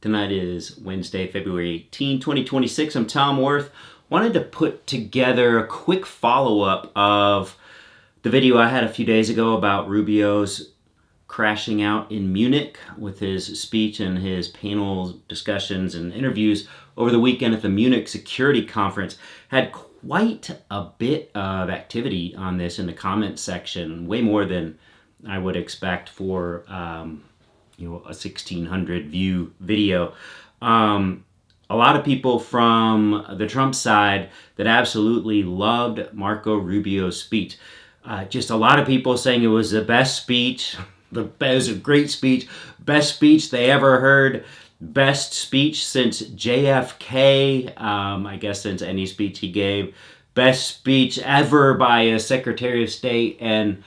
Tonight is Wednesday, February 18, 2026. I'm Tom Worth. Wanted to put together a quick follow-up of the video I had a few days ago about Rubio's crashing out in Munich with his speech and his panel discussions and interviews over the weekend at the Munich Security Conference. Had quite a bit of activity on this in the comments section, way more than I would expect for a 1,600 view video. A lot of people from the Trump side that absolutely loved Marco Rubio's speech. Just a lot of people saying it was the best speech. It was a great speech. Best speech they ever heard. Best speech since JFK. I guess since any speech he gave. Best speech ever by a Secretary of State. And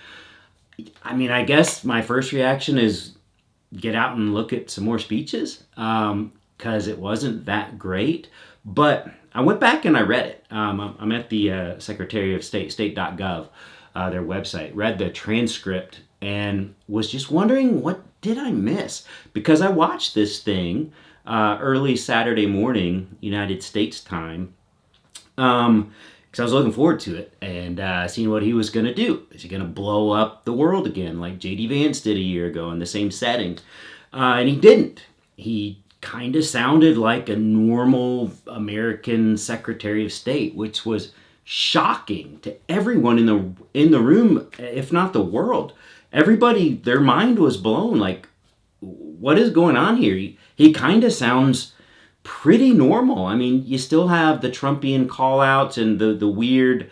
I mean, I guess my first reaction is get out and look at some more speeches because it wasn't that great. But I went back and I read it. I'm at the Secretary of State, state.gov, their website, read the transcript and was just wondering, what did I miss? Because I watched this thing early Saturday morning, United States time, because I was looking forward to it and seeing what he was going to do. Is he going to blow up the world again like J.D. Vance did a year ago in the same setting? And he didn't. He kind of sounded like a normal American Secretary of State, which was shocking to everyone in the room, if not the world. Everybody, their mind was blown. Like, what is going on here? He kind of sounds pretty normal. I mean, you still have the Trumpian call-outs and the weird,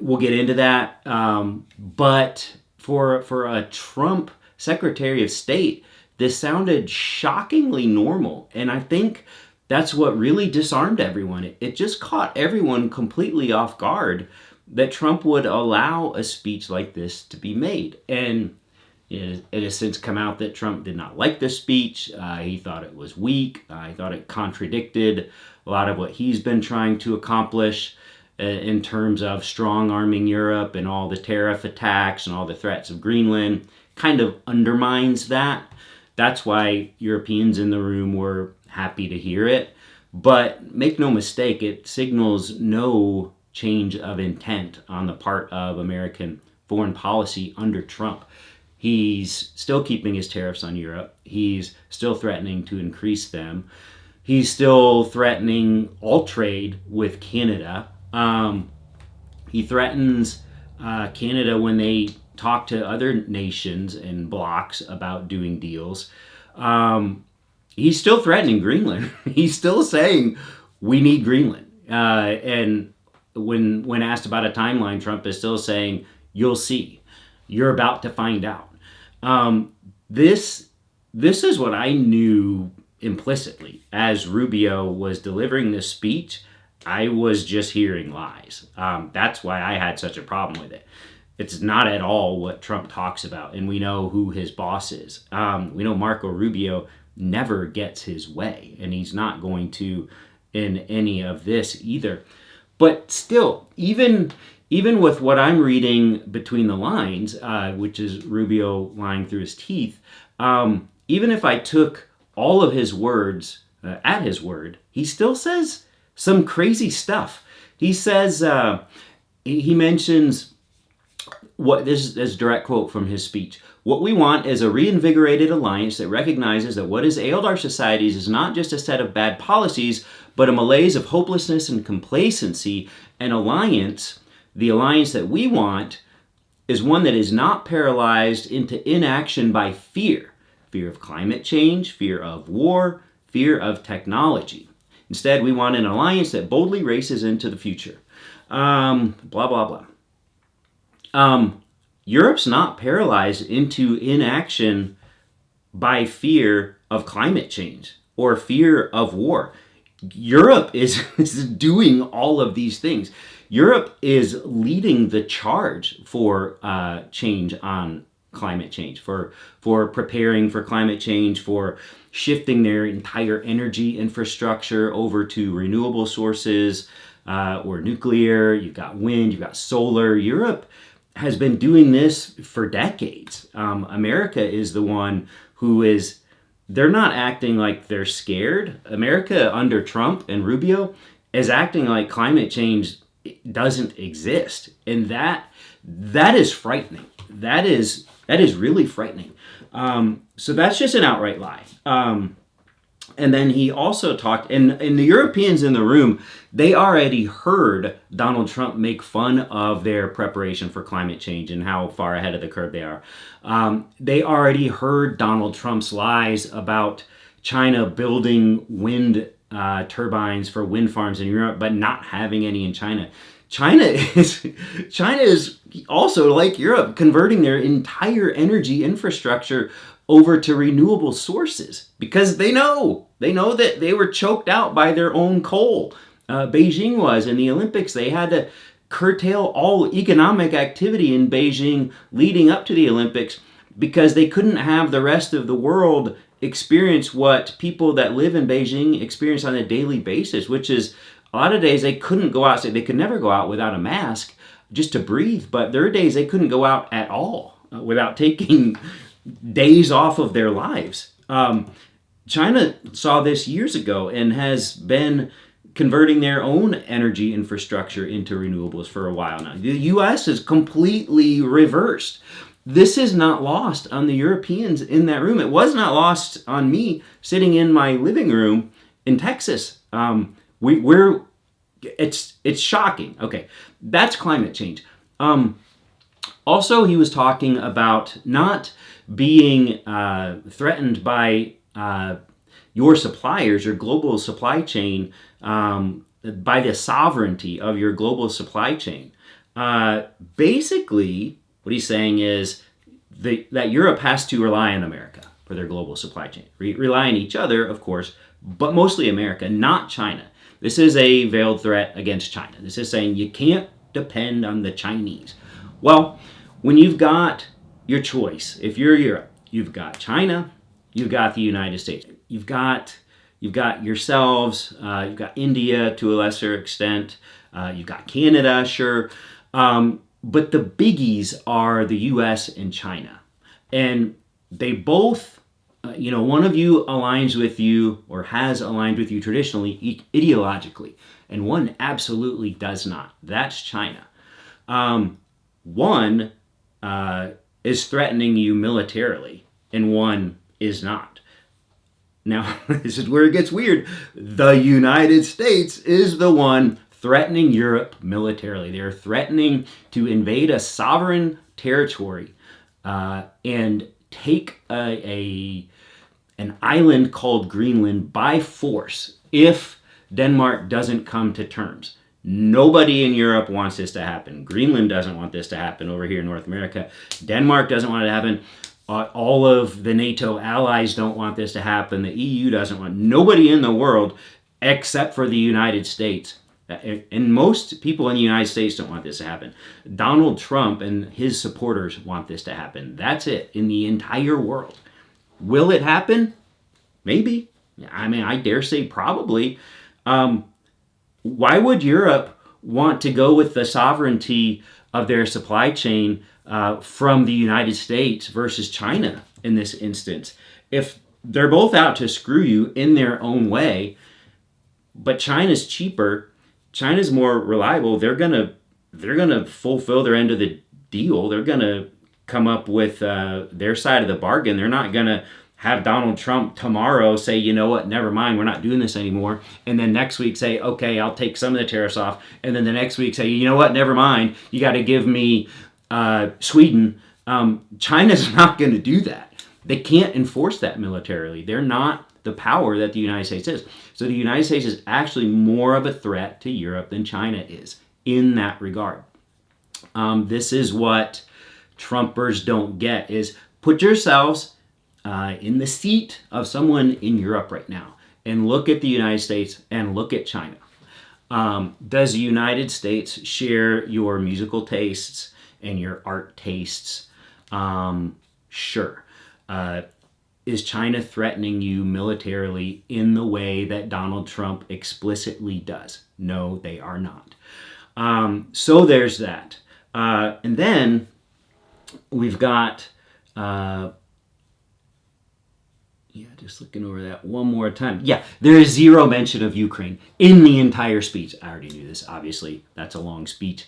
we'll get into that. But for a Trump Secretary of State, this sounded shockingly normal. And I think that's what really disarmed everyone. It just caught everyone completely off guard that Trump would allow a speech like this to be made. And it has since come out that Trump did not like this speech. He thought it was weak. He thought it contradicted a lot of what he's been trying to accomplish in terms of strong-arming Europe and all the tariff attacks and all the threats of Greenland. Kind of undermines that. That's why Europeans in the room were happy to hear it. But make no mistake, it signals no change of intent on the part of American foreign policy under Trump. He's still keeping his tariffs on Europe. He's still threatening to increase them. He's still threatening all trade with Canada. He threatens Canada when they talk to other nations and blocs about doing deals. He's still threatening Greenland. He's still saying we need Greenland. And when asked about a timeline, Trump is still saying, you'll see. You're about to find out. This is what I knew implicitly. As Rubio was delivering this speech, I was just hearing lies. That's why I had such a problem with it. It's not at all what Trump talks about, and we know who his boss is. We know Marco Rubio never gets his way, and he's not going to in any of this either. But still, even with what I'm reading between the lines, which is Rubio lying through his teeth, even if I took all of his words at his word, he still says some crazy stuff. He says, he mentions, this is a direct quote from his speech. What we want is a reinvigorated alliance that recognizes that what has ailed our societies is not just a set of bad policies, but a malaise of hopelessness and complacency. An alliance, the alliance that we want, is one that is not paralyzed into inaction by fear. Fear of climate change, fear of war, fear of technology. Instead, we want an alliance that boldly races into the future. Blah, blah, blah. Europe's not paralyzed into inaction by fear of climate change or fear of war. Europe is doing all of these things. Europe is leading the charge for change on climate change, for preparing for climate change, for shifting their entire energy infrastructure over to renewable sources or nuclear. You've got wind, you've got solar. Europe has been doing this for decades. America is the one who is they're not acting like they're scared. America under Trump and Rubio is acting like climate change doesn't exist, and that is frightening. That is really frightening. So that's just an outright lie. And then he also talked, and the Europeans in the room, they already heard Donald Trump make fun of their preparation for climate change and how far ahead of the curve they are. They already heard Donald Trump's lies about China building wind turbines for wind farms in Europe, but not having any in China. China is also, like Europe, converting their entire energy infrastructure over to renewable sources because they know that they were choked out by their own coal. Beijing was in the Olympics. They had to curtail all economic activity in Beijing leading up to the Olympics because they couldn't have the rest of the world experience what people that live in Beijing experience on a daily basis, which is a lot of days they couldn't go outside. They could never go out without a mask just to breathe, but there are days they couldn't go out at all without taking days off of their lives. China saw this years ago and has been converting their own energy infrastructure into renewables for a while now. The U.S. is completely reversed. This is not lost on the Europeans in that room. It was not lost on me sitting in my living room in Texas. It's shocking. Okay, that's climate change. Also, he was talking about not being threatened by your suppliers, your global supply chain, by the sovereignty of your global supply chain. Basically, what he's saying is that Europe has to rely on America for their global supply chain. Rely on each other, of course, but mostly America, not China. This is a veiled threat against China. This is saying you can't depend on the Chinese. Well, when you've got your choice, if you're Europe, you've got China, you've got the United States, you've got yourselves, you've got India to a lesser extent, you've got Canada, sure, but the biggies are the U.S. and China, and they both, one of you aligns with you or has aligned with you traditionally, ideologically, and one absolutely does not. That's China. One is threatening you militarily, and one is not. Now, this is where it gets weird. The United States is the one threatening Europe militarily. They're threatening to invade a sovereign territory and take an island called Greenland by force if Denmark doesn't come to terms. Nobody in Europe wants this to happen. Greenland doesn't want this to happen over here in North America. Denmark doesn't want it to happen. All of the NATO allies don't want this to happen. The EU doesn't want. Nobody in the world, except for the United States, and most people in the United States don't want this to happen. Donald Trump and his supporters want this to happen. That's it in the entire world. Will it happen? Maybe. I mean, I dare say probably. Why would Europe want to go with the sovereignty of their supply chain from the United States versus China in this instance? If they're both out to screw you in their own way, but China's cheaper, China's more reliable, they're gonna fulfill their end of the deal. They're gonna come up with their side of the bargain. They're not gonna have Donald Trump tomorrow say, you know what, never mind, we're not doing this anymore. And then next week say, okay, I'll take some of the tariffs off. And then the next week say, you know what, never mind, you got to give me Sweden. China's not going to do that. They can't enforce that militarily. They're not the power that the United States is. So the United States is actually more of a threat to Europe than China is in that regard. This is what Trumpers don't get, is put yourselves in the seat of someone in Europe right now and look at the United States and look at China. Does the United States share your musical tastes and your art tastes? Sure. Is China threatening you militarily in the way that Donald Trump explicitly does? No, they are not. So there's that. And then we've got Yeah, just looking over that one more time. Yeah, there is zero mention of Ukraine in the entire speech. I already knew this, obviously. That's a long speech.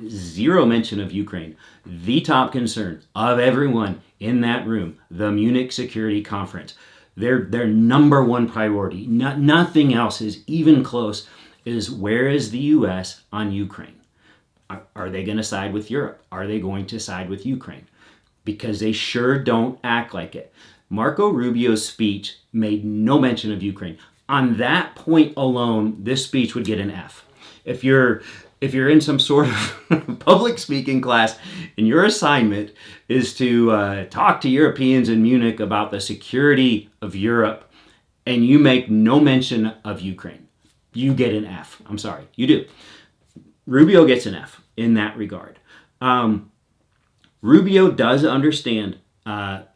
Zero mention of Ukraine. The top concern of everyone in that room, the Munich Security Conference, their number one priority, nothing else is even close, is where is the U.S. on Ukraine? Are they going to side with Europe? Are they going to side with Ukraine? Because they sure don't act like it. Marco Rubio's speech made no mention of Ukraine. On that point alone, this speech would get an F. If you're in some sort of public speaking class and your assignment is to talk to Europeans in Munich about the security of Europe and you make no mention of Ukraine, you get an F. I'm sorry, you do. Rubio gets an F in that regard. Rubio does understand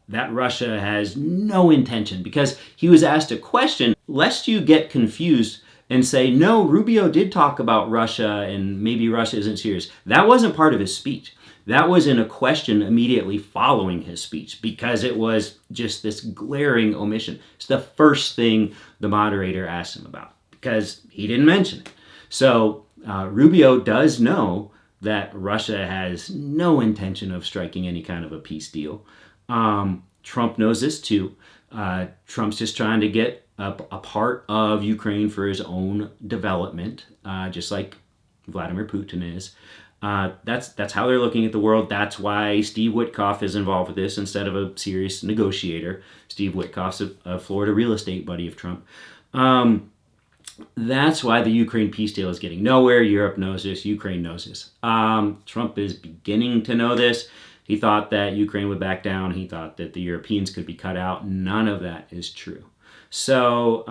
that Russia has no intention, because he was asked a question, lest you get confused and say, no, Rubio did talk about Russia and maybe Russia isn't serious. That wasn't part of his speech. That was in a question immediately following his speech, because it was just this glaring omission. It's the first thing the moderator asked him about, because he didn't mention it. So Rubio does know that Russia has no intention of striking any kind of a peace deal. Trump knows this too. Trump's just trying to get a part of Ukraine for his own development, just like Vladimir Putin is. That's how they're looking at the world. That's why Steve Witkoff is involved with this instead of a serious negotiator. Steve Witkoff's a Florida real estate buddy of Trump. That's why the Ukraine peace deal is getting nowhere. Europe knows this. Ukraine knows this. Trump is beginning to know this. He thought that Ukraine would back down. He thought that the Europeans could be cut out. None of that is true. So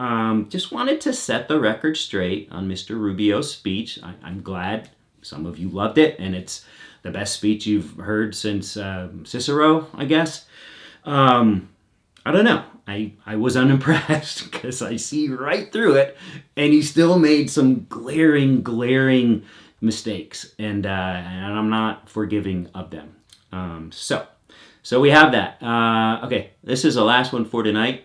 just wanted to set the record straight on Mr. Rubio's speech. I'm glad some of you loved it, and it's the best speech you've heard since Cicero, I guess. I don't know. I was unimpressed because I see right through it, and he still made some glaring mistakes, and I'm not forgiving of them. So we have that. Okay, this is the last one for tonight.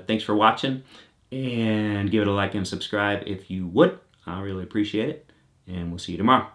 Thanks for watching, and give it a like and subscribe if you would. I really appreciate it, and we'll see you tomorrow.